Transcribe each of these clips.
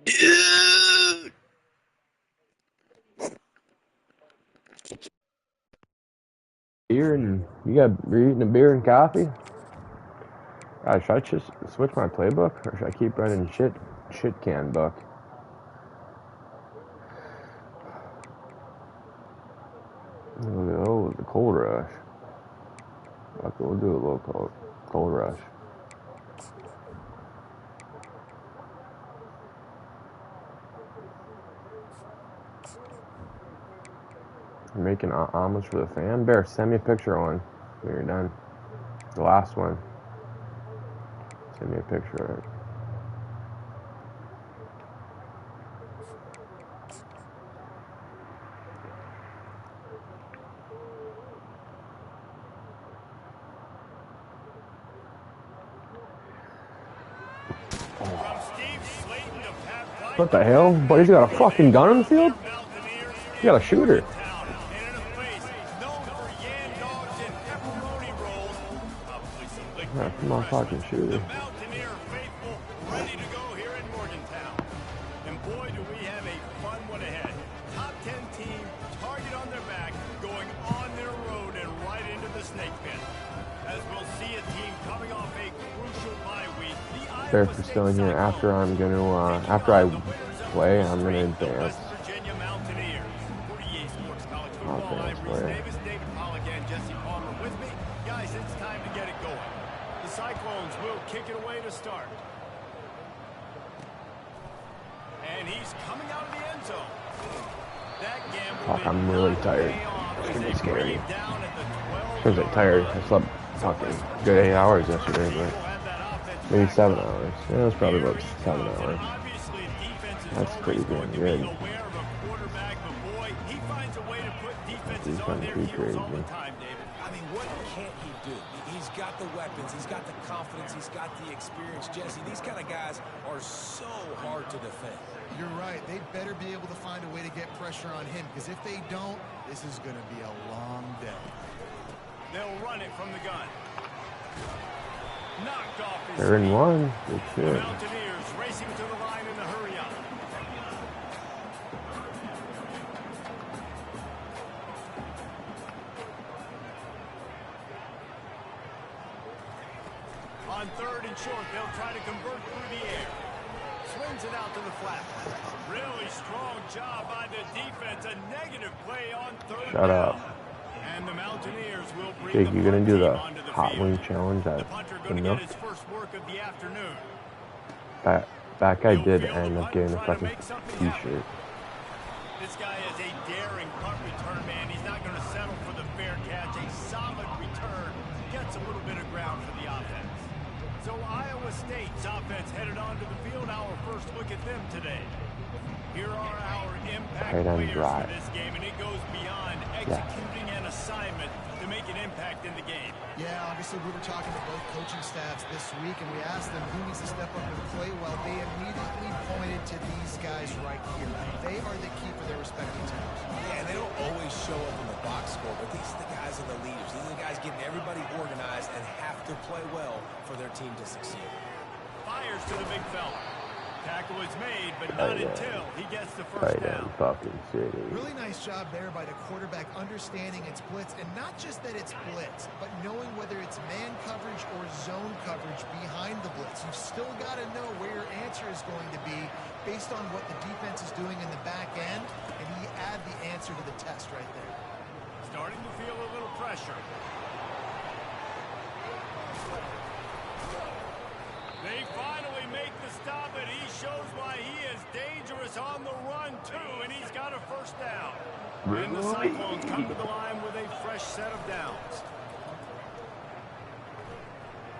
Dude. Beer and you're eating a beer and coffee? Should I just switch my playbook, or should I keep running shit can book? Oh, the cold rush. Okay, we'll do a little cold rush. You're making omelets for the fan? Bear, send me a picture on when you're done. The last one. Send me a picture of it. What the hell? But he's got a fucking gun in the field? He got a shooter. Yeah, come on, fucking shooter. Bears are still in here. After I play, I'm gonna advance. I'll advance for you. Guys, it's time to get it going. The Cyclones will kick it away to start. And he's coming out of the end zone. That gamble. Fuck, I'm really tired. It's gonna be scary. Because I'm tired. I slept fucking good 8 hours yesterday, but maybe 7 hours. Yeah, it was probably about 7 hours. That's pretty damn good. He's kind of too crazy. I mean, what can't he do? He's got the weapons, he's got the confidence, he's got the experience. Jesse, these kind of guys are so hard to defend. You're right. They better be able to find a way to get pressure on him, because if they don't, this is going to be a long day. They'll run it from the gun. Knocked off his They're in one. Good shit. Mountaineers racing to the line in the hurry up. On third and short, they'll try to convert through the air. Swings it out to the flat. Really strong job by the defense. A negative play on third Shut up. And the Mountaineers will bring Jake, you gonna do the the hot wing challenge at the Nook? That guy did end up getting a fucking t-shirt. This guy is a daring punt return man. He's not going to settle for the fair catch. A solid return gets a little bit of ground for the offense. So Iowa State's offense headed onto the field. Our first look at them today. Here are our impact players for this game, and it goes beyond executing an assignment to make an impact in the game. Yeah, obviously we were talking to both coaching staffs this week, and we asked them who needs to step up and play well. They immediately pointed to these guys right here. They are the key for their respective teams. Yeah, and they don't always show up in the box score, but these are the guys and the leaders. These are the guys getting everybody organized and have to play well for their team to succeed. Fires to the big fella. Tackle is made, but not until he gets the first down. Fucking city. Really nice job there by the quarterback understanding it's blitz, and not just that it's blitz, but knowing whether it's man coverage or zone coverage behind the blitz. You've still got to know where your answer is going to be based on what the defense is doing in the back end, and you add the answer to the test right there. Starting to feel a little pressure. They finally make the stop, and he shows why he is dangerous on the run, too, and he's got a first down. And the Cyclones come to the line with a fresh set of downs.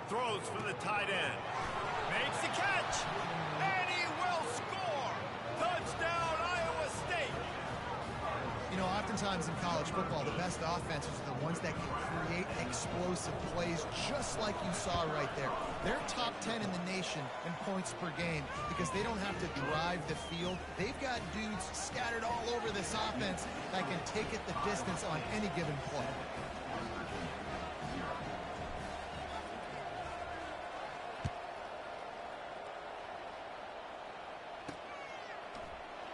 Throws for the tight end. Makes the catch, and he will score. Touchdown, Iowa State. You know, oftentimes in college football, the best offenses are the ones that can create explosive plays, just like you saw right there. They're top 10 in the nation in points per game because they don't have to drive the field. They've got dudes scattered all over this offense that can take it the distance on any given play.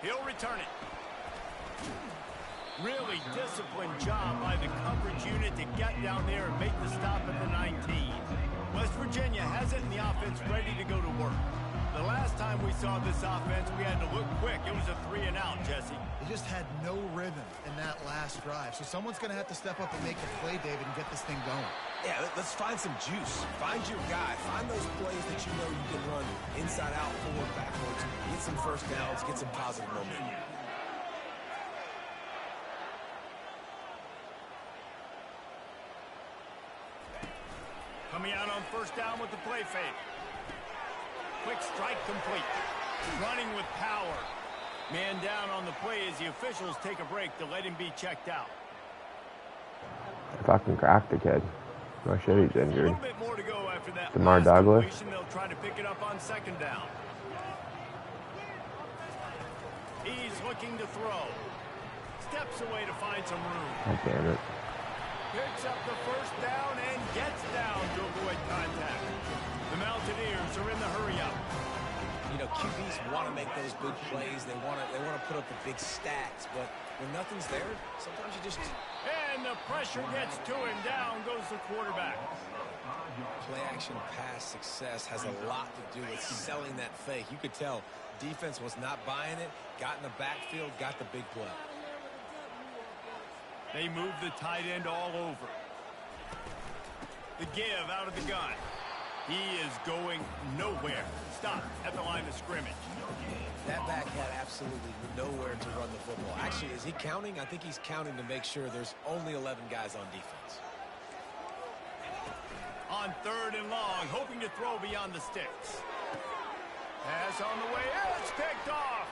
He'll return it. Really disciplined job by the coverage unit to get down there and make the stop at the 19. West Virginia has it in the offense ready to go to work. The last time we saw this offense, we had to look quick. It was a 3-and-out, Jesse. They just had no rhythm in that last drive. So someone's going to have to step up and make a play, David, and get this thing going. Yeah, let's find some juice. Find your guy. Find those plays that you know you can run inside out, forward, backwards. Get some first downs. Get some positive momentum. Coming out on first down with the play fake. Quick strike complete. Running with power. Man down on the play as the officials take a break to let him be checked out. Fucking cracked the kid. No shit, he's injured. A little bit more to go after that. DeMar Douglas. They'll try to pick it up on second down. He's looking to throw. Steps away to find some room. God damn it. Picks up the first down and gets down to avoid contact. The Mountaineers are in the hurry-up. You know, QBs want to make those big plays. They want to put up the big stats. But when nothing's there, sometimes you just... And the pressure gets to him. Down goes the quarterback. Play-action pass success has a lot to do with selling that fake. You could tell defense was not buying it. Got in the backfield, got the big play. They move the tight end all over. The give out of the gun. He is going nowhere. Stop at the line of scrimmage. That back had absolutely nowhere to run the football. Actually, is he counting? I think he's counting to make sure there's only 11 guys on defense. On third and long, hoping to throw beyond the sticks. Pass on the way. It's picked off.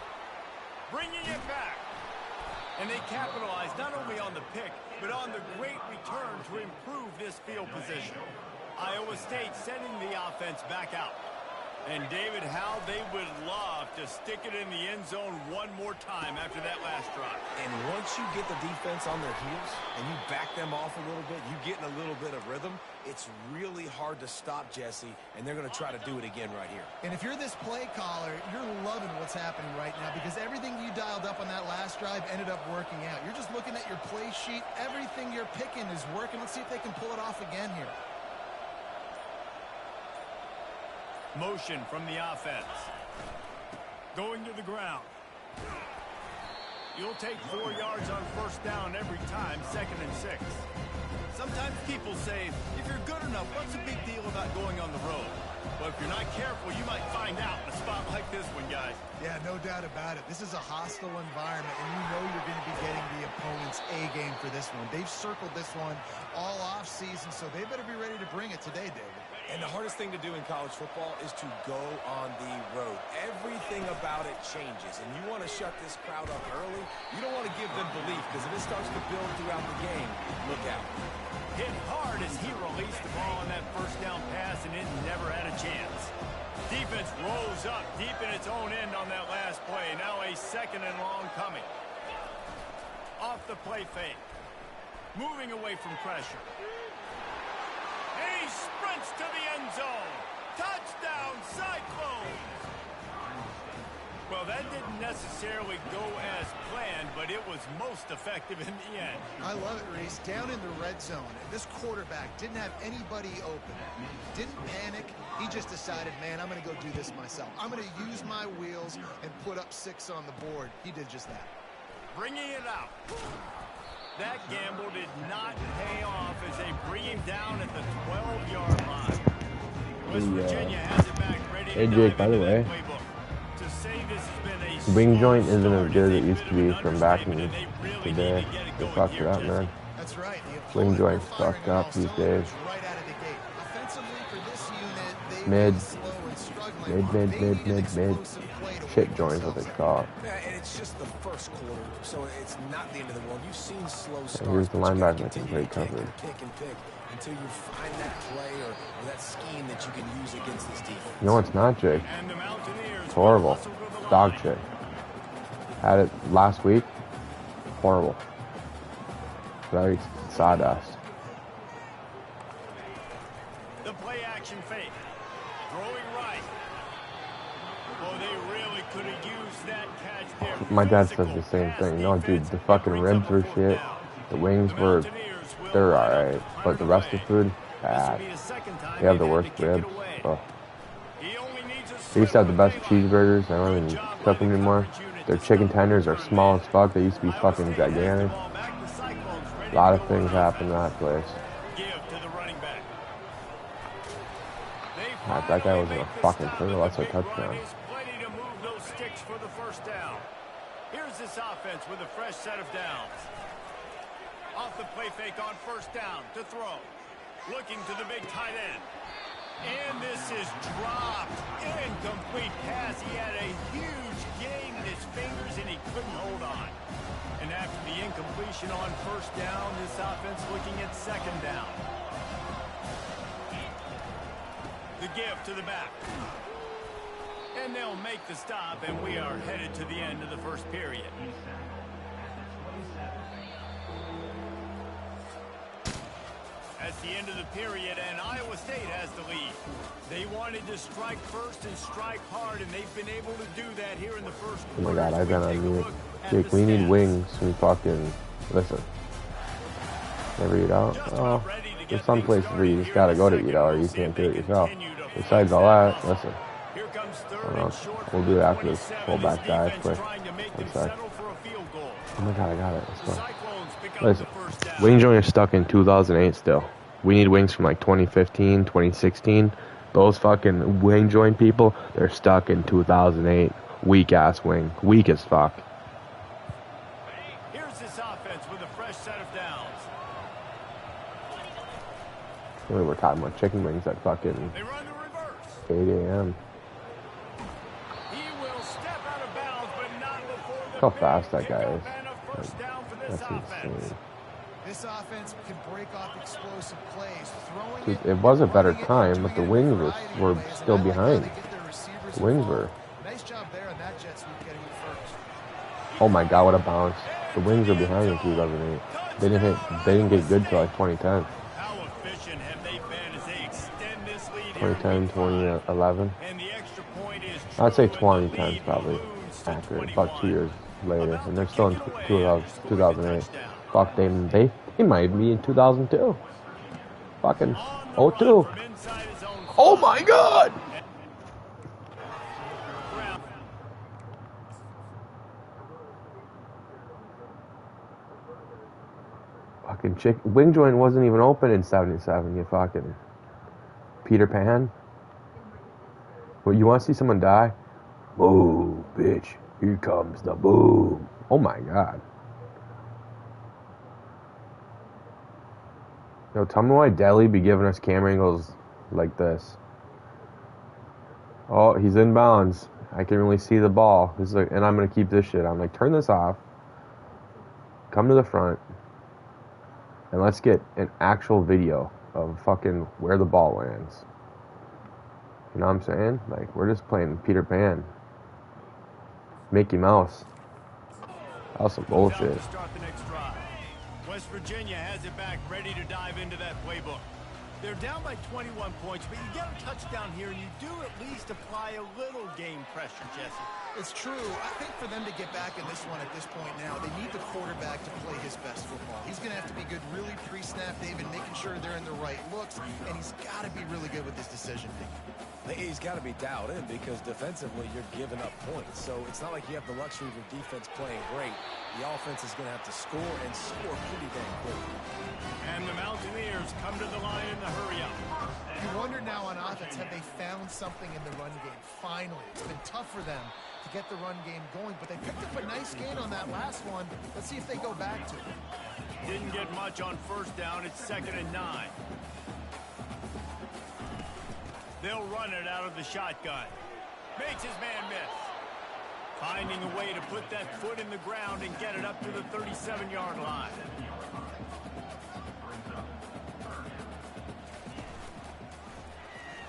Bringing it back. And they capitalize not only on the pick, but on the great return to improve this field position. Iowa State sending the offense back out. And David, how they would love to stick it in the end zone one more time after that last drive. And once you get the defense on their heels and you back them off a little bit, you get in a little bit of rhythm, it's really hard to stop, Jesse, and they're going to try to do it again right here. And if you're this play caller, you're loving what's happening right now because everything you dialed up on that last drive ended up working out. You're just looking at your play sheet. Everything you're picking is working. Let's see if they can pull it off again here. Motion from the offense. Going to the ground. You'll take 4 yards on first down every time, 2nd and 6. Sometimes people say, if you're good enough, what's the big deal about going on the road? But if you're not careful, you might find out in a spot like this one, guys. Yeah, no doubt about it. This is a hostile environment, and you know you're going to be getting the opponent's A-game for this one. They've circled this one all off-season, so they better be ready to bring it today, David. And the hardest thing to do in college football is to go on the road. Everything about it changes, and you want to shut this crowd up early. You don't want to give them belief, because if it starts to build throughout the game, look out. Hit hard as he released the ball on that first down pass, and it never had a chance. Defense rolls up deep in its own end on that last play. Now a 2nd and long coming. Off the play fake. Moving away from pressure. And he sprints to the end zone. Touchdown, Cyclones! Well, that didn't necessarily go as planned, but it was most effective in the end. I love it, Reese. Down in the red zone, this quarterback didn't have anybody open. Didn't panic. He just decided, man, I'm going to go do this myself. I'm going to use my wheels and put up 6 on the board. He did just that. Bringing it out. That gamble did not pay off as they bring him down at the 12-yard line. West Virginia has it back ready to Hey, Jake, by the way, to say this has been a wing joint isn't as good as it used to be from back in the day. They fucked it up, man. That's right. Wing joints fucked up these days. Right out of the gate. Offensively for this unit, they Mid. were slow and struggling. Mid. Shit joints, what they call it. Yeah, and it's just the first quarter, so it's not the end of the world. You've seen slow starts. And here's the but you gotta linebacker making continue great to kick coverage. and pick and pick until you find that play or that scheme that you can use against this defense. No, it's not, Jake. And the Mountaineers It's horrible. hustle to the Dog line. shit. Had it last week. Horrible. Very sawdust. The play action fake. Throwing right. Oh, they really could have used that catch there. My dad says the same thing. No, dude, the fucking ribs were shit. The wings were, they're alright. But the rest of the food, bad. They have the worst ribs. Oh. They used to have the best cheeseburgers. I don't even cook them anymore. Their chicken tenders are small as fuck. They used to be fucking gigantic. A lot of things happen in that place. God, that guy wasn't a fucking turtle. That's a touchdown. Here's this offense with a fresh set of downs. Off the play fake on first down to throw. Looking to the big tight end. And this is dropped. Incomplete pass. He had a huge gain in his fingers and he couldn't hold on. And after the incompletion on first down, this offense looking at second down. The give to the back. And they'll make the stop, and we are headed to the end of the first period. That's the end of the period, and Iowa State has the lead. They wanted to strike first and strike hard, and they've been able to do that here in the first quarter. Oh my God, I've been on mute. Jake, we need wings. We fucking, listen. Never eat out? Oh, there's some places where you just gotta go to eat out, or you can't do it yourself. Besides all that, listen. We'll do it after this fullback dive quick. 1 sec. Oh my God, I got it. Let's go. Listen, wing joint is stuck in 2008 still. We need wings from like 2015, 2016. Those fucking wing joint people, they're stuck in 2008. Weak ass wing. Weak as fuck. Here's this offense with a fresh set of downs. We were talking about chicken wings at fucking 8 a.m. Look how fast that guy is. That's insane. This offense can break off explosive plays. Dude, it was a better time, but the wings were still behind. The wings were. Nice job there on that jet sweep getting it first. Oh my God, what a bounce! The wings were behind in 2008. They didn't get good till like 2010. How efficient have they been as they extend this lead? 2010, 2011. I'd say 2010 is probably accurate. About 2 years later, and they're still in 2008. Fuck, they might be in 2002. Fucking 02. Oh my God! Fucking wing joint wasn't even open in 77. You fucking Peter Pan. Well, you want to see someone die? Boom, bitch. Here comes the boom. Oh my God. Yo, tell me why Delhi be giving us camera angles like this. Oh, he's in bounds. I can really see the ball. This is like, and I'm gonna keep this shit. I'm like, turn this off. Come to the front. And let's get an actual video of fucking where the ball lands. You know what I'm saying? Like, we're just playing Peter Pan. Mickey Mouse. That was some bullshit. West Virginia has it back, ready to dive into that playbook. They're down by 21 points, but you get a touchdown here, and you do at least apply a little game pressure, Jesse. It's true. I think for them to get back in this one at this point now, they need the quarterback to play his best football. He's going to have to be good really pre-snap, David, making sure they're in the right looks, and he's got to be really good with his decision-making. He's got to be dialed in because defensively you're giving up points. So it's not like you have the luxury of your defense playing great. The offense is going to have to score and score pretty dang quickly. And the Mountaineers come to the line in the hurry-up. You wonder now on offense, have they found something in the run game? Finally. It's been tough for them to get the run game going, but they picked up a nice gain on that last one. Let's see if they go back to it. Didn't get much on first down. It's 2nd and 9. They'll run it out of the shotgun. Makes his man miss. Finding a way to put that foot in the ground and get it up to the 37-yard line.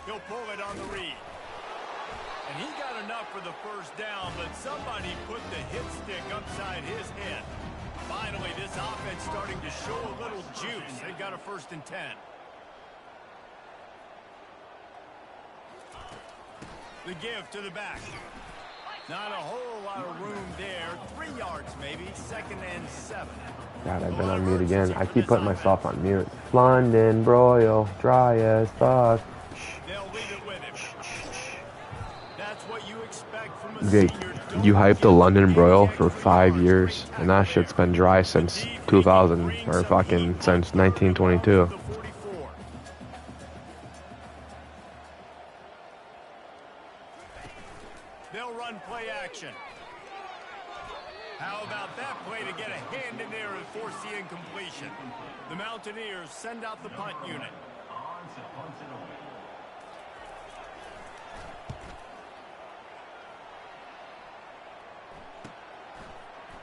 He'll pull it on the read. And he got enough for the first down, but somebody put the hit stick upside his head. Finally, this offense starting to show a little juice. They've got a 1st and 10. The give to the back. Not a whole lot of room there. 3 yards maybe. 2nd and 7. God, I've been on mute again. I keep putting myself on mute. London broil, dry as fuck. They'll leave it with him. That's what you expect from a Jake, senior. you hyped the London broil for 5 years, and that shit's been dry since 2000, or fucking since 1922. They'll run play action. How about that play to get a hand in there and force the incompletion? The Mountaineers send out the punt unit.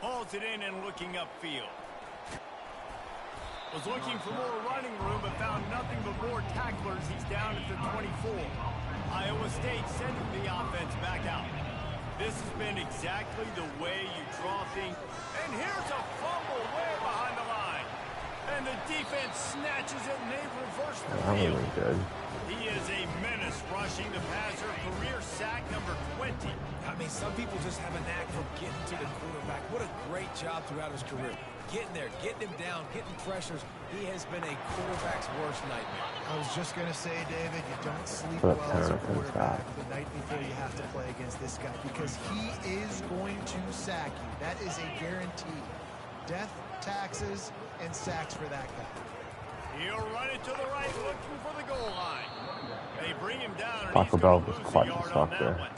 Hauls it in and looking upfield. Was looking for more running room but found nothing but more tacklers. He's down at the 24. Iowa State sending the offense back out. This has been exactly the way you draw things. And here's a fumble way behind the line. And the defense snatches it and they reverse the field. That good. He is a menace rushing the passer. Career sack number 20. I mean, some people just have a knack for getting to the quarterback. What a great job throughout his career. Getting there, getting him down, getting pressures. He has been a quarterback's worst nightmare. I was just going to say, David, you don't sleep well as a quarterback the night before you have to play against this guy because he is going to sack you. That is a guarantee. Death, taxes, and sacks for that guy. He'll run it to the right, looking for the goal line. They bring him down. Taco Bell was clutch as fuck there.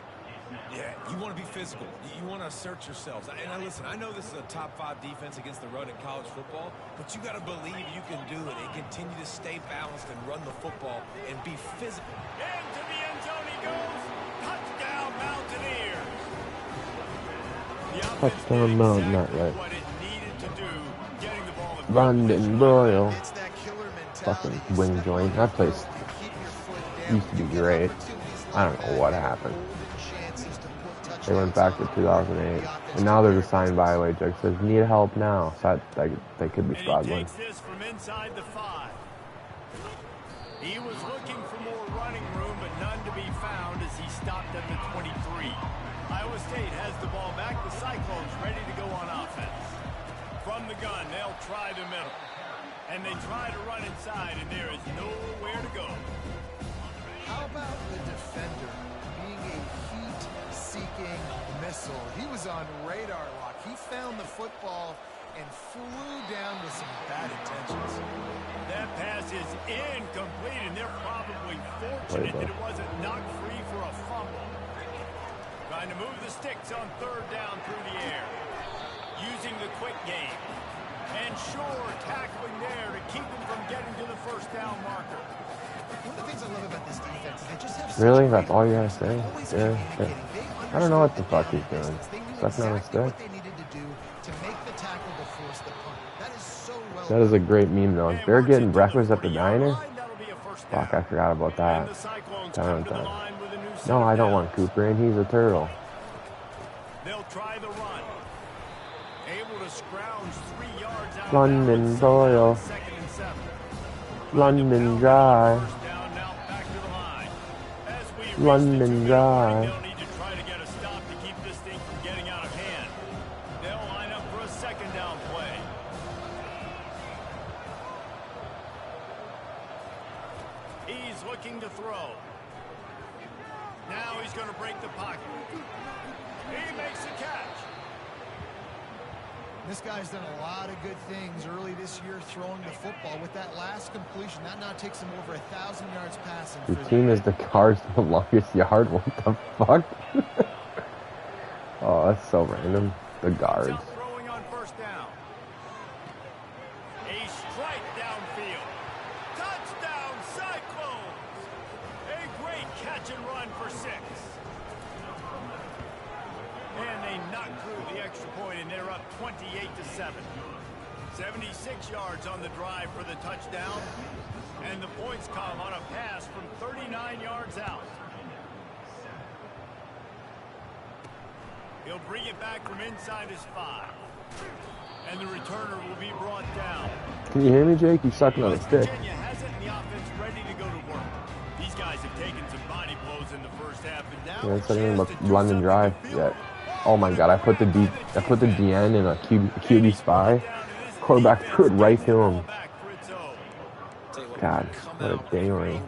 Yeah, you want to be physical. You want to assert yourselves. And listen, I know this is a top 5 defense against the run in college football, but you got to believe you can do it and continue to stay balanced and run the football and be physical. Into the end zone he goes. Touchdown, Mountaineers. Touchdown, Mountain, not right. What it needed to do, getting the ball London broil. It's that killer mentality. Fucking wing joint. That place used to be great. I don't know what happened. They went back to 2008, and now there's a sign by the way, Jake says need help now. So they could be struggling. He takes this from inside the 5. He was looking for more running room, but none to be found as he stopped at the 23. Iowa State has the ball back. The Cyclones ready to go on offense. From the gun, they'll try the middle, and they try to run inside, and there is nowhere to go. How about the defender being a heat-seeking missile? He was on radar lock. He found the football and flew down with some bad intentions. That pass is incomplete, and they're probably fortunate that it wasn't knocked free for a fumble. Trying to move the sticks on 3rd down through the air. Using the quick game. And sure, tackling there to keep him from getting to the 1st down marker. One of the things I love about this defense is they just have Really? That's all you gotta say? Yeah. I don't know what the fuck he's doing. That's not a stick. That is a great meme though. If they're getting breakfast at the diner, fuck, I forgot about that. No, I don't want Cooper in. He's a turtle. They'll try the run. Able to scrounge 3 yards out. London broil. London dry. London dry. They'll need to try to get a stop to keep this thing from getting out of hand. They'll line up for a 2nd down play. He's looking to throw. Now he's going to break the pocket. He makes the catch. This guy's done a lot of good things early this year throwing the football. With that last completion, that now takes him over 1,000 yards passing. Your team is the Cards for the longest yard. What the fuck? Oh, that's so random. The Guards. Throwing on 1st down. A strike downfield. Touchdown, Cyclones. A great catch and run for 6. And they knock through the extra point, and they're up 28-7. 76 yards on the drive for the touchdown. And the points come on a pass from 39 yards out. He'll bring it back from inside his 5. And the returner will be brought down. Can you hear me, Jake? You sucking on a stick. Virginia has it in the offense ready to go to work. These guys have taken some body blows in the 1st half, and now Yeah, it's not even London Drive yet. Oh my God! I put the DN in a QB spy. Quarterback threw it right to him. God, what a dingling.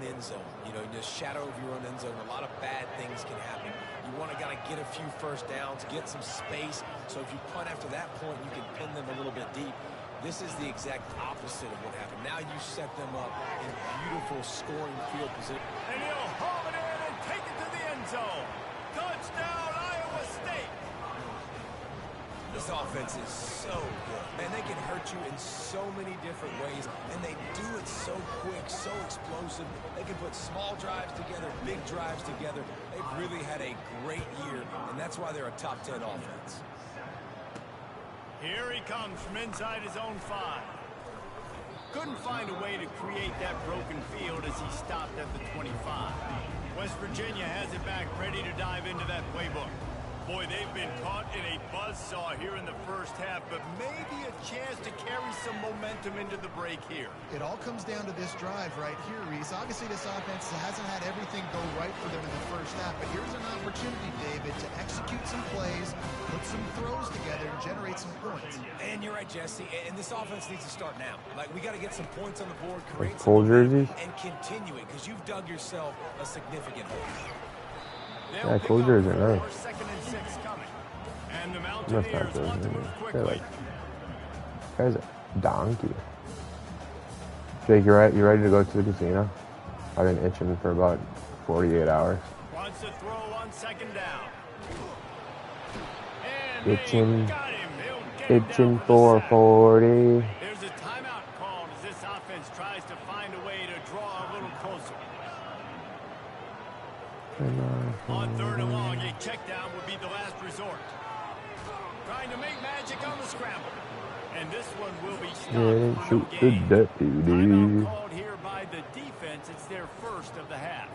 You know, in the shadow of your own end zone, a lot of bad things can happen. You want to get a few first downs, get some space. So if you punt after that point, you can pin them a little bit deep. This is the exact opposite of what happened. Now you set them up in beautiful scoring field position. And he'll haul it in and take it to the end zone. Touchdown, Iowa State. This offense is so good. Man, they can hurt you in so many different ways, and they do it so quick, so explosive. They can put small drives together, big drives together. They've really had a great year, and that's why they're a top 10 offense. Here he comes from inside his own 5. Couldn't find a way to create that broken field as he stopped at the 25. West Virginia has it back, ready to dive into that playbook. Boy, they've been caught in a buzzsaw here in the first half, but maybe a chance to carry some momentum into the break here. It all comes down to this drive right here, Reese. Obviously, this offense hasn't had everything go right for them in the first half, but here's an opportunity, David, to execute some plays, put some throws together, and generate some points. And you're right, Jesse, and this offense needs to start now. Like, we got to get some points on the board, create full some jerseys, and continue it, because you've dug yourself a significant hole. yeah, full jerseys are nice. Second and 6 coming. And the That's Mountaineers not want to good. move They're quickly. like, guy's a donkey. Jake, you ready to go to the casino? I've been itching for about 48 hours. Wants to throw on second down. And Itching, got him. He'll get itching down the for sack. 40. There's a timeout called as this offense tries to find a way to draw a little closer. On 3rd and long, a check down would be the last resort. Trying to make magic on the scramble. And this one will be stopped Didn't for no shoot the gain. deputy. Timeout called here by the defense. It's their first of the half.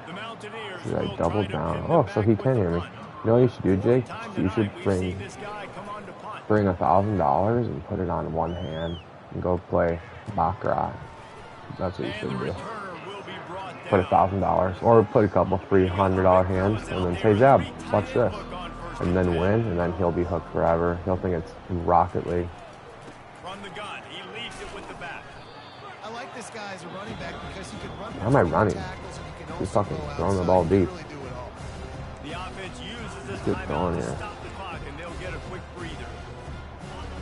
The Mountaineers Should I will double try to down? pin them Oh, so back he with can the hear me. punt. You know what you should do, Jake? Time You should tonight, we've seen bring this guy come on to punt. $1,000 and put it on one hand and go play baccarat. That's what you And should the do. returner will be brought Put down. $1,000 or put a couple $300 hands and then say, Zeb, watch this. And then win, and then he'll be hooked forever. He'll think it's Rocket League. From the gun, he leads it with the back. I like this guy as a running back because he can run How am I between running? tackles and he can He's also fucking go throwing the outside. ball He can deep. really do it all. The offense uses this Get timeout going to here. stop the clock, and they'll get a quick breather.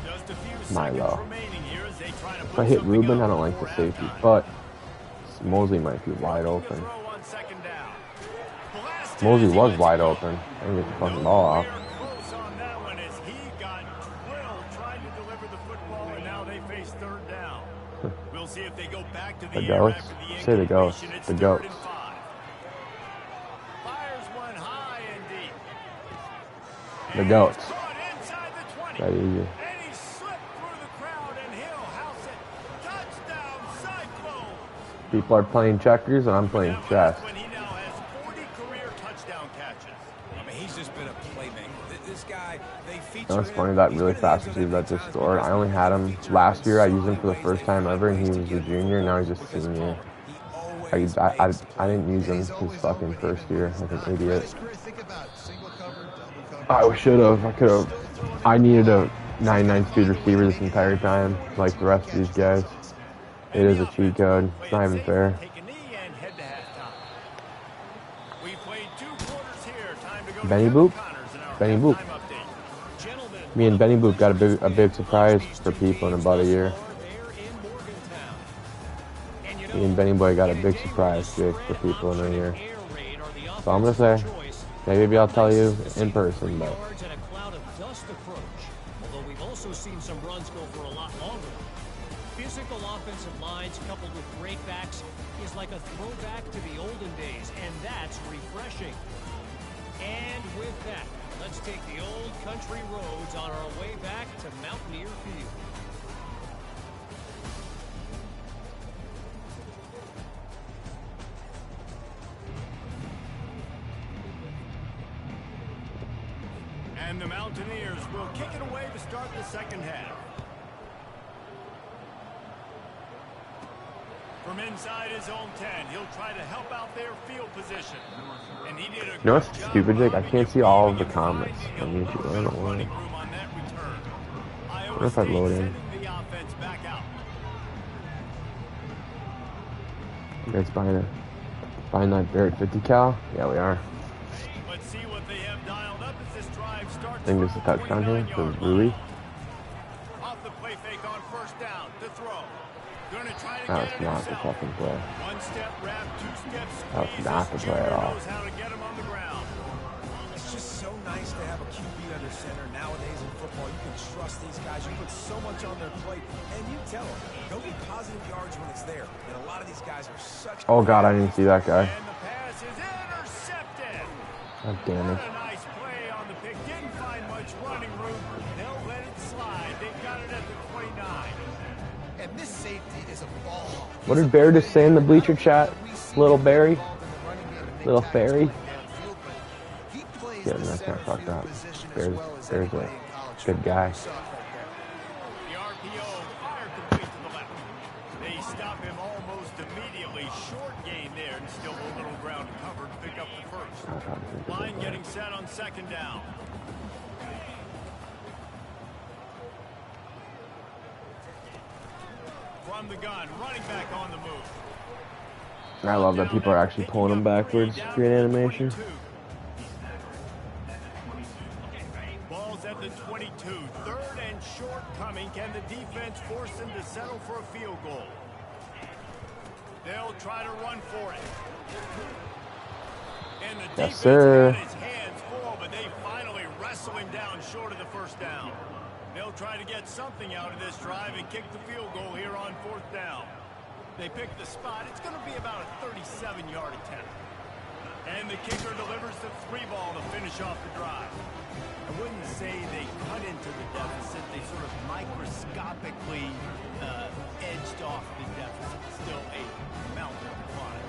Just a few Milo. seconds remaining here as they try to If put I hit something Ruben, up I don't like the before safety, halftime. but Mosley might be wide open. Throw on second down. Blasted Mosley as he was lets wide it go. open. I didn't get the fucking ball off. Nowhere close on that one as he got drilled trying to deliver the football, and now they face 3rd down. We'll see if they go back to the The air goats? after the Say the goats. incompletion. It's The 3rd goats. and 5. Fires one high and deep. The And goats. he's caught inside the 20. That easy. And he slipped through the crowd, and he'll house it. Touchdown, Cyclones. People are playing checkers and I'm playing That chess. was when he now has 40 career touchdown catches. I mean, he's just been a playmaker. This guy, they feature You know, it's him. funny that He's really been in the fast end zone receiver that many just times, scored. but I only had him he's last year. I used him for the always first time ever, and he was a junior. Now he's a senior. I didn't use him his fucking first year like an idiot. Think about single cover, double cover. I should have. I could have. I needed a 99 speed receiver this entire time, like the rest of these guys. It is a cheat code. It's not even fair. Take a knee and head to halftime. We played 2 quarters here. Time to go to Benny Kevin Boop? Connors in our Benny Boop. halftime update. Gentlemen, Me and Benny Boop got a big surprise for people in about a year. Me and Benny Boy got a big surprise, Jake, for people in a year. So I'm gonna say, maybe I'll tell you in person, but And a cloud of dust approach. Although we've also seen some runs go for a lot longer. Physical offensive lines coupled with great backs is like a throwback to the olden days, and that's refreshing. And with that, let's take the old country roads on our way back to Mountaineer Field. And the Mountaineers will kick it away to start the second half. From inside his own 10, he'll try to help out their field position. And he did a You know good what's job stupid, Jake? I robbing can't and see all of the beating and comments finding on a YouTube. I little don't bit know of why. running room on that return. I Iowa wonder if I State load in. sending the offense back out. You guys buying that Barrett 50 cal? Yeah, we are. Let's see what they have dialed up as this drive starts. I think there's a touchdown here for Rui. Off the play fake on first down to throw. Gonna try to That get was it not the himself. fucking play. One step wrap, two step squeeze. That was not the play at all. Knows how to get him on the ground. It's just so nice to have a QB under center. Nowadays in football, you can trust these guys. You put so much on their plate, and you tell them, go get positive yards when it's there. And a lot of these guys are such... Oh, God, I didn't see that guy. And the pass is intercepted. God damn it. What a nice play on the pick. Didn't find much running room. They'll let it slide. They've got it at the 29. And this safety is a ball hawk. What did Bear just say in the bleacher chat? Little Barry? Little Fairy? Yeah, that's not fucked up. Bear's a good guy. The RPO fire complete to the left. They stop him almost immediately. Short gain there and still a little ground covered. Pick up the first. Line getting set on second down. From the gun, running back on the move. I love that people are actually pulling him backwards. Great animation. Ball's at the 22. Third and short coming. Can the defense force them to settle for a field goal? They'll try to run for it. And the defense had his hands full, but they finally wrestle him down short of the first down. They'll try to get something out of this drive and kick the field goal here on fourth down. They pick the spot. It's going to be about a 37-yard attempt. And the kicker delivers the 3-ball to finish off the drive. I wouldn't say they cut into the deficit. They sort of microscopically edged off the deficit. Still a mountain to climb.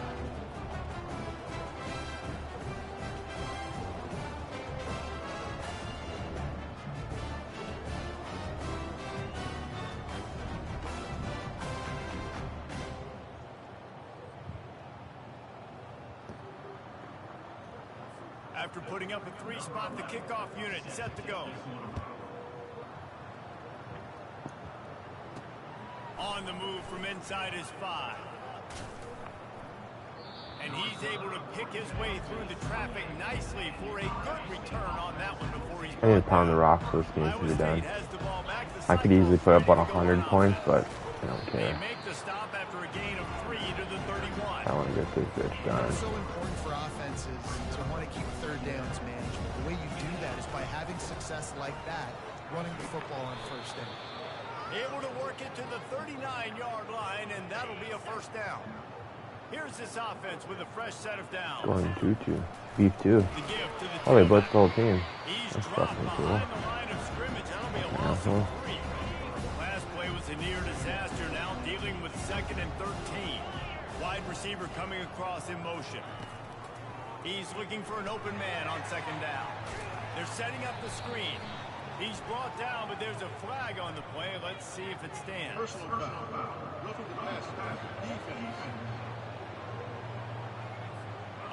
After putting up a 3-spot, the kickoff unit set to go. On the move from inside his 5. And he's able to pick his way through the traffic nicely for a good return on that one before he's... I need to pound the rock so this game can be done. I could easily put up about 100 points, but I don't care. They make the stop after a gain of 3 to the 31. I want to get this bitch done. It's so important for offenses to want to keep third downs management. The way you do that is by having success like that, running the football on first down. Able to work it to the 39-yard line, and that'll be a first down. Here's this offense with a fresh set of downs. 1, 2, 2. Beef 2. The give to the Oh, they blitzed the whole team. He's That's dropped fucking cool. behind the line of scrimmage. That'll be a loss of 3. Last play was a near disaster. Now dealing with 2nd and 13. Wide receiver coming across in motion. He's looking for an open man on 2nd down. They're setting up the screen. He's brought down, but there's a flag on the play. Let's see if it stands. Personal foul. Roughing the passer. Defense.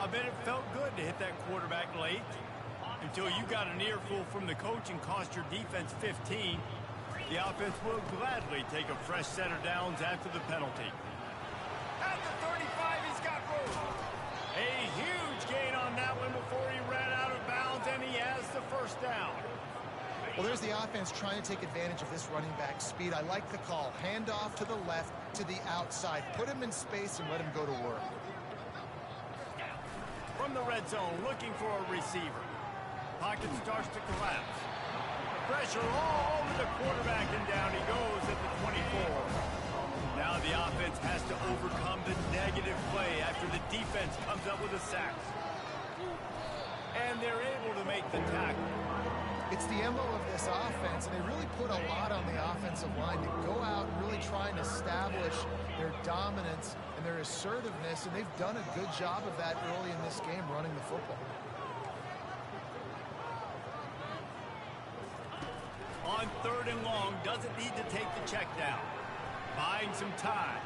I bet it felt good to hit that quarterback late until you got an earful from the coach and cost your defense 15. The offense will gladly take a fresh set of downs after the penalty. At the 35, he's got room. A huge gain on that one before he ran out of bounds, and he has the first down. Well, there's the offense trying to take advantage of this running back speed. I like the call. Hand off to the left, to the outside. Put him in space and let him go to work. From the red zone, looking for a receiver. Pocket starts to collapse. Pressure all over the quarterback, and down he goes at the 24. Now the offense has to overcome the negative play after the defense comes up with a sack. And they're able to make the tackle. It's the MO of this offense, and they really put a lot on the offensive line to go out and really try and establish their dominance and their assertiveness, and they've done a good job of that early in this game running the football. On 3rd and long, doesn't need to take the check down. Buying some time.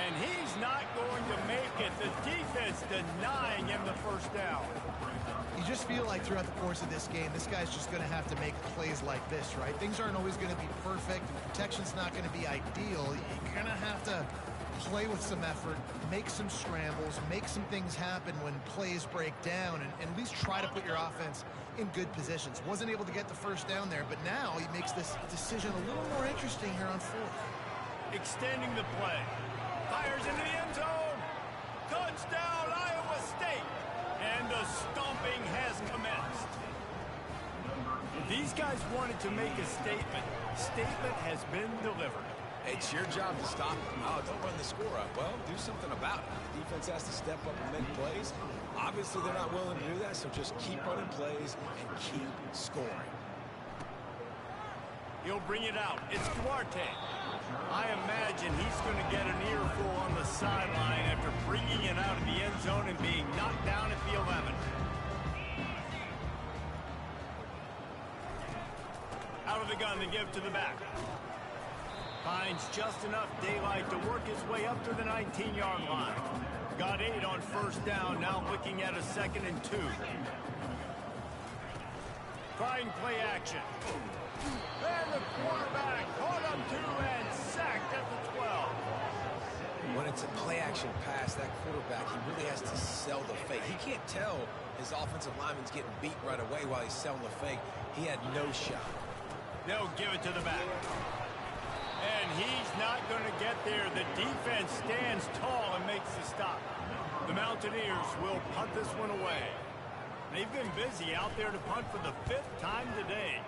And he's not going to make it. The defense denying him the first down. You just feel like throughout the course of this game, this guy's just going to have to make plays like this, right? Things aren't always going to be perfect. Protection's not going to be ideal. You're going to have to play with some effort, make some scrambles, make some things happen when plays break down, and at least try to put your offense in good positions. Wasn't able to get the first down there, but now he makes this decision a little more interesting here on fourth. Extending the play. Fires into the end zone. Touchdown, Iowa State. And the stomping has commenced. These guys wanted to make a statement. Statement has been delivered. It's your job to stop them. Oh, don't run the score up. Well, do something about it. The defense has to step up and make plays. Obviously, they're not willing to do that, so just keep running plays and keep scoring. He'll bring it out. It's Duarte. I imagine he's going to get an earful on the sideline after bringing it out of the end zone and being knocked down at the 11. Out of the gun to give to the back. Finds just enough daylight to work his way up to the 19-yard line. Got 8 on first down, now looking at a 2nd and 2. Trying play action. And the quarterback caught him 2 and sacked at the 12. When it's a play-action pass, that quarterback, he really has to sell the fake. He can't tell his offensive lineman's getting beat right away while he's selling the fake. He had no shot. They'll give it to the back. And he's not going to get there. The defense stands tall and makes the stop. The Mountaineers will punt this one away. They've been busy out there to punt for the 5th time today.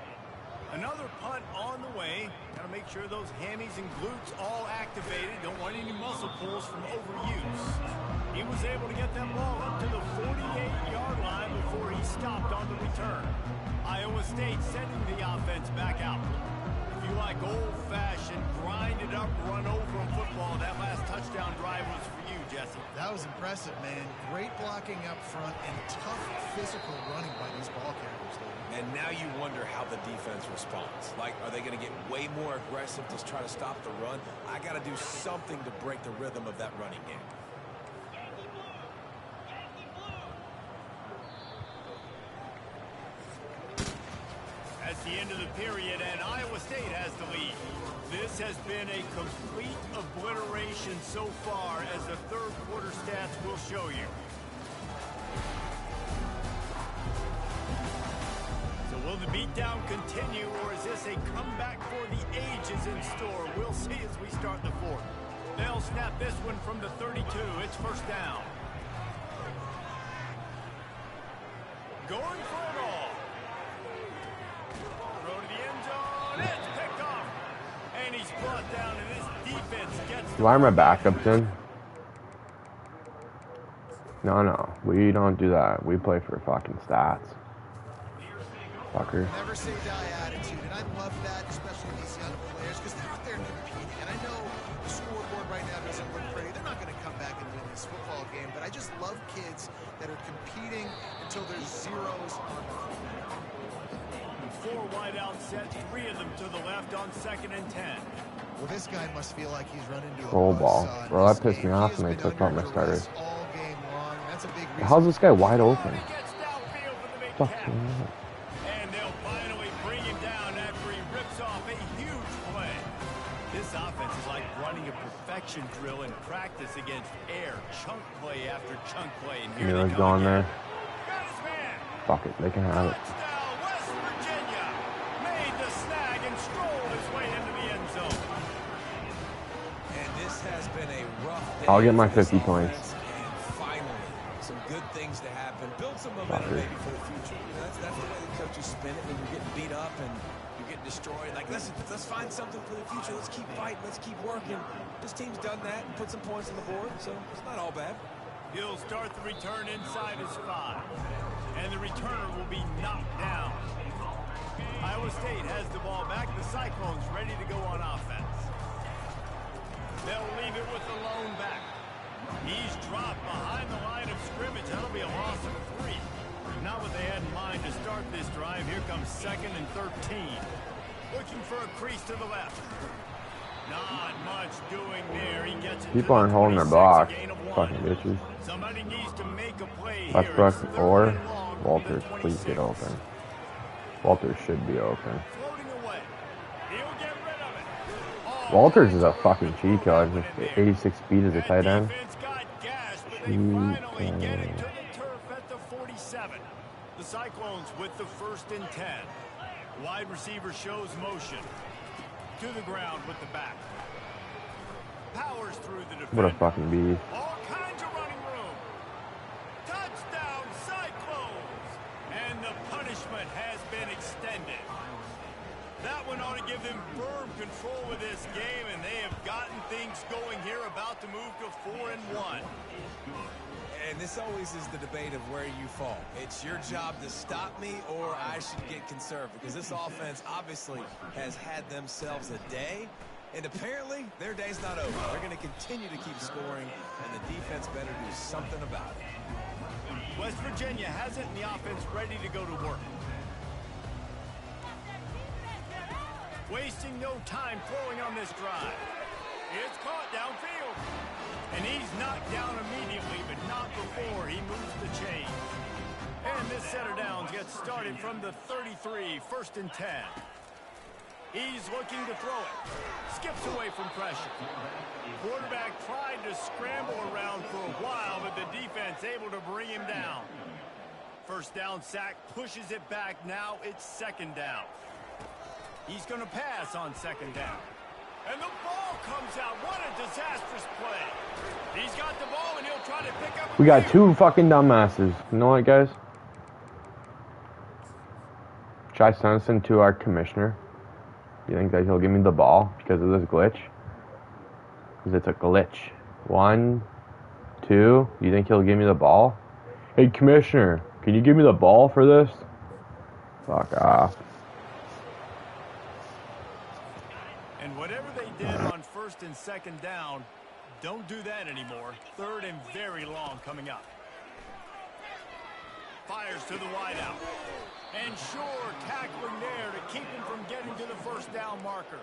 Another punt on the way. Got to make sure those hammies and glutes all activated. Don't want any muscle pulls from overuse. He was able to get that ball up to the 48-yard line before he stopped on the return. Iowa State sending the offense back out. If you like old-fashioned, grind-it-up, run-over football, that last touchdown drive was for you, Jesse. That was impressive, man. Great blocking up front and tough physical running by these ball carriers, though. And now you wonder how the defense responds. Like, are they going to get way more aggressive to try to stop the run? I got to do something to break the rhythm of that running game. That's the end of the period, and Iowa State has the lead. This has been a complete obliteration so far, as the third quarter stats will show you. So will the beatdown continue, or is this a comeback for the ages in store? We'll see as we start the fourth. They'll snap this one from the 32. It's first down. Going for it all. Throw to the end zone. It's picked off. And he's brought down, and this defense gets... Do I have my backups in? No, we don't do that. We play for fucking stats. Fucker. Never say die attitude, and I love that, especially these young players, because they're out there competing. And I know the scoreboard right now doesn't look pretty. They're not going to come back and win this football game, but I just love kids that are competing until there's zeros on the field. 4 wide out sets, 3 of them to the left on 2nd and 10. Well, this guy must feel like he's running to a Goal ball. Bro, that pissed me off when they took out my starters. All game long. That's a big reason. How's this guy wide open? He gets downfield for the big Fuck. catch. And they'll finally bring him down after he rips off a huge play. This offense is like running a perfection drill in practice against air. Chunk play after chunk play. And here they gone come there. again. Got his man. Fuck it, they can have it. Touchdown, West Virginia. Made the snag and strolled his way into the end zone. And this has been a rough day. I'll get my for this 50 points. offense, and finally, some good things to happen. Build some momentum maybe for the future. You know, that's the way the coaches spin it when you're getting beat up and you're getting destroyed. Like, let's find something for the future. Let's keep fighting. Let's keep working. This team's done that and put some points on the board, so it's not all bad. He'll start the return inside his 5. And the returner will be knocked down. Iowa State has the ball back. The Cyclones ready to go on offense. They'll leave it with the lone back. He's dropped behind the line of scrimmage. That'll be a loss of 3. Not what they had in mind to start this drive. Here comes 2nd and 13. Looking for a crease to the left. Not much doing there. He gets it. People aren't holding their blocks. Fucking bitches. Somebody needs to make a play here. Westbrook It's or 3rd and long from Walters, the please 26. get open. Walters should be open. Floating away. He'll get rid of it. Oh, Walters is a fucking cheat code. With 86 speed as a tight end. defense got gas, but they finally get it to the turf at the 47. The Cyclones with the 1st and 10. Wide receiver shows motion. To the ground with the back. Powers through the defense. What a fucking beast. All kinds of running room. Touchdown, Cyclones. And the punishment has been extended. That one ought to give them firm control of this game, and they have gotten things going here, about to move to 4-1. And this always is the debate of where you fall. It's your job to stop me, or I should get conservative, because this offense obviously has had themselves a day, and apparently their day's not over. They're going to continue to keep scoring, and the defense better do something about it. West Virginia has it, and the offense ready to go to work. Wasting no time throwing on this drive. It's caught downfield. And he's knocked down immediately, but not before he moves the chain. And this set of downs gets started from the 33, 1st and 10. He's looking to throw it. Skips away from pressure. Quarterback tried to scramble around for a while, but the defense able to bring him down. 1st down sack, pushes it back. Now it's 2nd down. He's going to pass on 2nd down. And the ball comes out. What a disastrous play. He's got the ball, and he'll try to pick up. We got 2 fucking dumbasses. You know what, guys? Should I send this into our commissioner? You think that he'll give me the ball because of this glitch? Because it's a glitch. 1, 2. You think he'll give me the ball? Hey, commissioner, can you give me the ball for this? Fuck off. And whatever they did on 1st and 2nd down, don't do that anymore. 3rd and very long coming up. Fires to the wideout. And sure, tackling there to keep him from getting to the 1st down marker.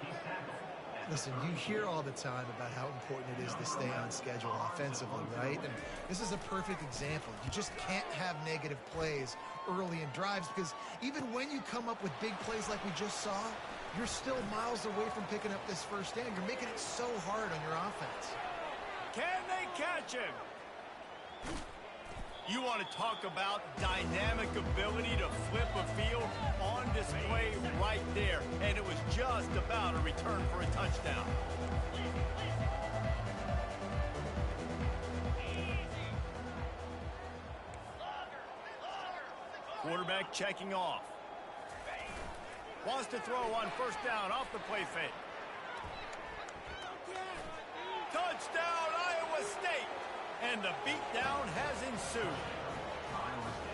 Listen, you hear all the time about how important it is to stay on schedule offensively, right? And this is a perfect example. You just can't have negative plays early in drives, because even when you come up with big plays like we just saw, you're still miles away from picking up this 1st down. You're making it so hard on your offense. Can they catch him? You want to talk about dynamic ability to flip a field, on display right there. And it was just about a return for a touchdown. Quarterback checking off. Wants to throw on 1st down off the play fake. Touchdown, Iowa State. And the beatdown has ensued.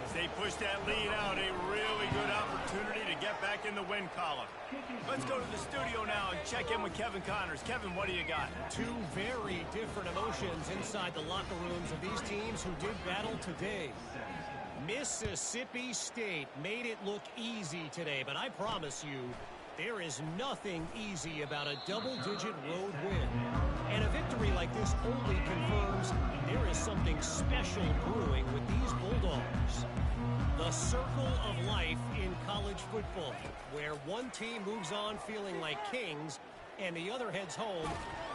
As they push that lead out, a really good opportunity to get back in the win column. Let's go to the studio now and check in with Kevin Connors. Kevin, what do you got? 2 very different emotions inside the locker rooms of these teams who did battle today. Mississippi State made it look easy today, but I promise you, there is nothing easy about a double-digit road win. And a victory like this only confirms there is something special brewing with these Bulldogs. The circle of life in college football, where one team moves on feeling like kings and the other heads home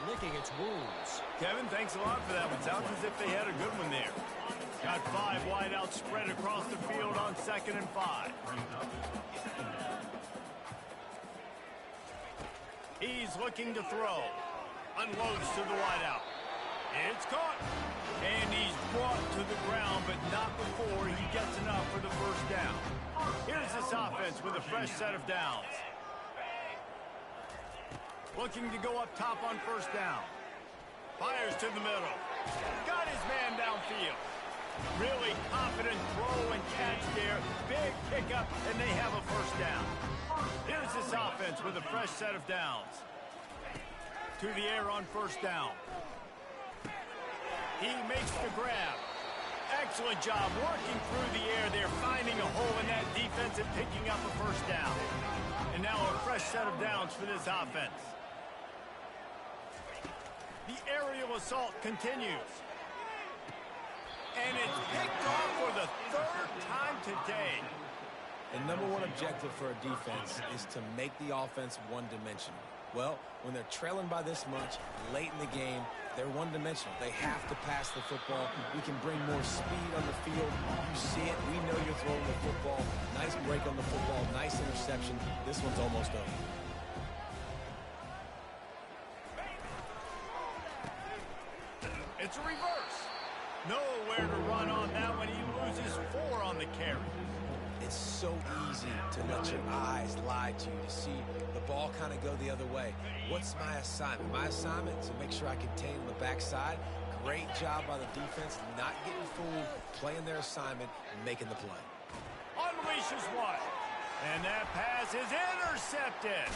licking its wounds. Kevin, thanks a lot for that one. Sounds as if they had a good one there. Got 5 wide out spread across the field on 2nd and 5. He's looking to throw. Unloads to the wideout. It's caught. And he's brought to the ground, but not before he gets enough for the 1st down. Here's this offense with a fresh set of downs. Looking to go up top on 1st down. Fires to the middle. Got his man downfield. Really confident throw and catch there. Big pickup, and they have a 1st down. Here's this offense with a fresh set of downs. To the air on 1st down. He makes the grab. Excellent job working through the air there, finding a hole in that defense and picking up a 1st down. And now a fresh set of downs for this offense. The aerial assault continues. And it's picked off for the third time today. The number one objective for a defense is to make the offense one-dimensional. Well, when they're trailing by this much late in the game, they're one-dimensional. They have to pass the football. We can bring more speed on the field. You see it. We know you're throwing the football. Nice break on the football. Nice interception. This one's almost over. It's a reverse. Nowhere to run on that one. He loses 4 on the carry. It's so easy to let your eyes lie to you, to see the ball kind of go the other way. What's my assignment? My assignment is to make sure I contain on the backside. Great job by the defense, not getting fooled, playing their assignment, and making the play. Unleashes one. And that pass is intercepted.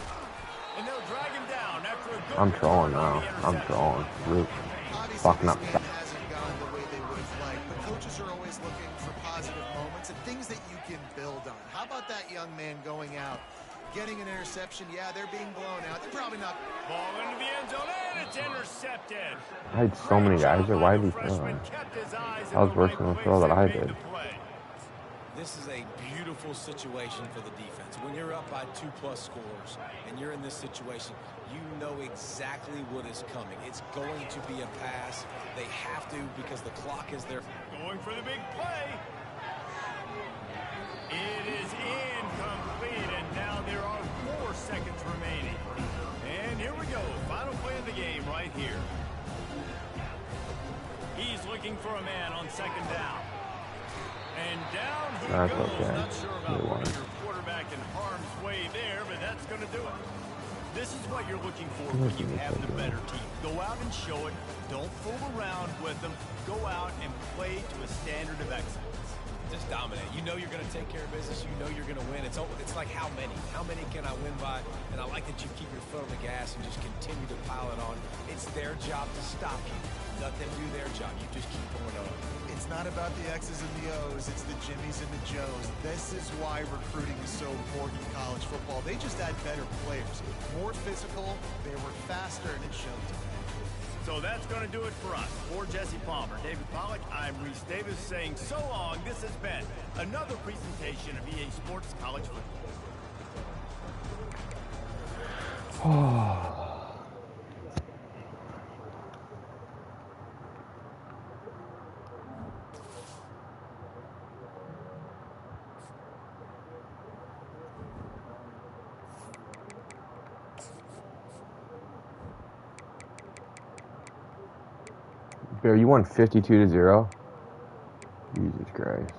And they'll drag him down after a good I'm trolling return on now. the I'm interception. trolling. Root. Obviously, Fucking this up. game hasn't gone the way they would have liked, but coaches are always looking for positive moments and things that you can build on. How about that young man going out, getting an interception? Yeah, they're being blown out. They're probably not. Ball into the end zone, and it's intercepted. I had so many guys there. Why did he throw Freshman that? kept his eyes in That was the worse right than the place throw that and I made did. the play. This is a beautiful situation for the defense. When you're up by 2+ scores and you're in this situation, you know exactly what is coming. It's going to be a pass. They have to because the clock is there. Going for the big play. It is incomplete, and now there are 4 seconds remaining. And here we go. Final play of the game right here. He's looking for a man on 2nd down. And down he That's goes. okay. Not sure about We won. putting your quarterback in harm's way there, but that's going to do it. This is what you're looking for when you have the better team. Go out and show it. Don't fool around with them. Go out and play to a standard of excellence. Just dominate. You know you're going to take care of business. You know you're going to win. It's like how many? How many can I win by? And I like that you keep your foot on the gas and just continue to pile it on. It's their job to stop you. Let them do their job. You just keep going on. It's not about the X's and the O's. It's the Jimmies and the Joes. This is why recruiting is so important in college football. They just had better players, more physical. They were faster, and it showed today. So that's going to do it for us. For Jesse Palmer, David Pollack, I'm Reese Davis saying so long. This has been another presentation of EA Sports College Football. Bear, you won 52-0? Jesus Christ.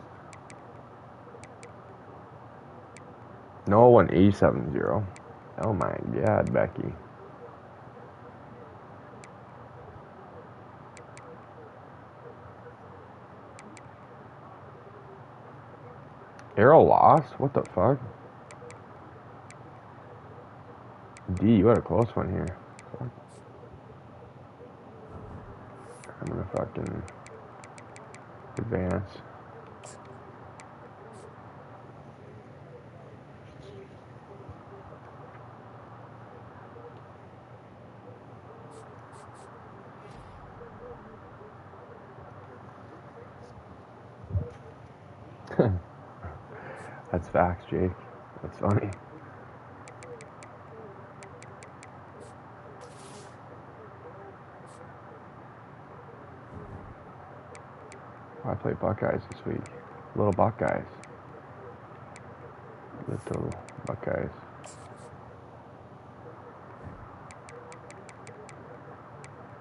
Noah won 87-0. Oh my God, Becky. Arrow lost? What the fuck? D, you had a close one here. Fuck. I'm gonna fucking advance. That's facts, Jake. That's funny. I play Buckeyes this week. Little Buckeyes. Little Buckeyes.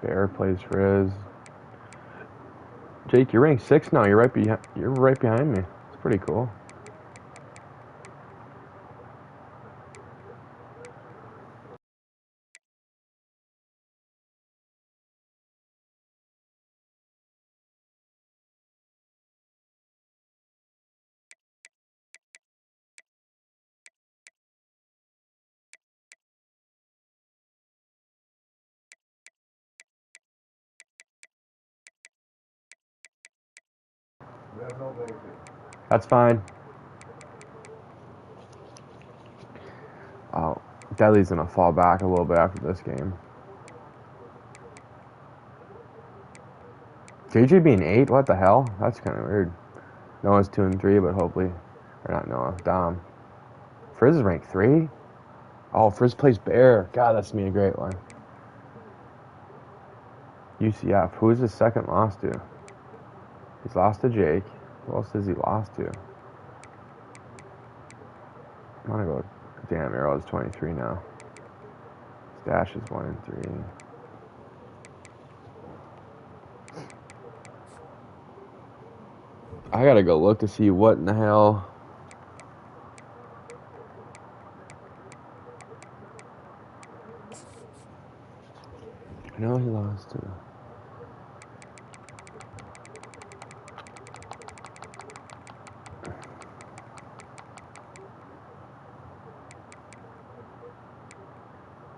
Bear plays Frizz. Jake, you're ranked 6 now. You're right behind me. It's pretty cool. That's fine. Oh, Dudley's gonna fall back a little bit after this game. JJ being 8? What the hell? That's kind of weird. Noah's 2 and 3, but hopefully, or not Noah, Dom. Frizz is ranked 3. Oh, Frizz plays Bear. God, that's gonna be a great one. UCF. Who's his second loss to? He's lost to Jake. Who else has he lost to? I'm gonna go. Damn, Arrow's 23 now. Stash is 1 and 3. I gotta go look to see what in the hell. I know he lost to.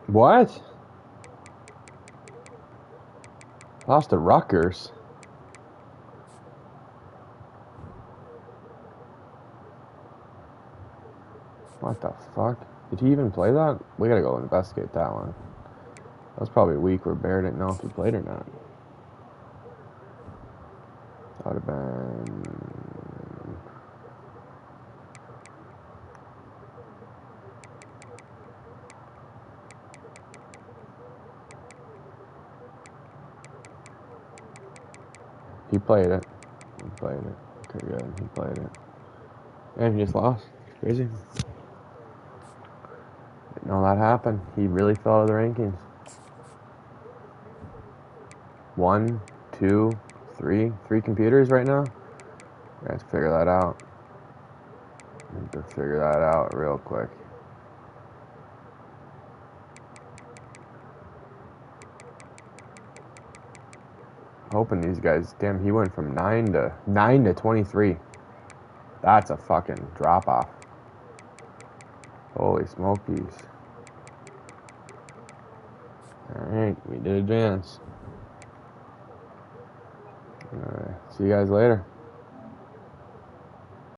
What? Lost to Rutgers. What the fuck? Did he even play that? We gotta go investigate that one. That was probably a week where Bear didn't know if he played or not. That would have been. He played it. He played it. Okay, good. He played it. And he just lost. Crazy. Didn't know that happened. He really fell out of the rankings. 1, 2, 3. 3 computers right now? I have to figure that out. Need to figure that out real quick. Hoping these guys, damn, he went from 9 to 23. That's a fucking drop off. Holy smokies. Alright, we did advance. Alright, see you guys later.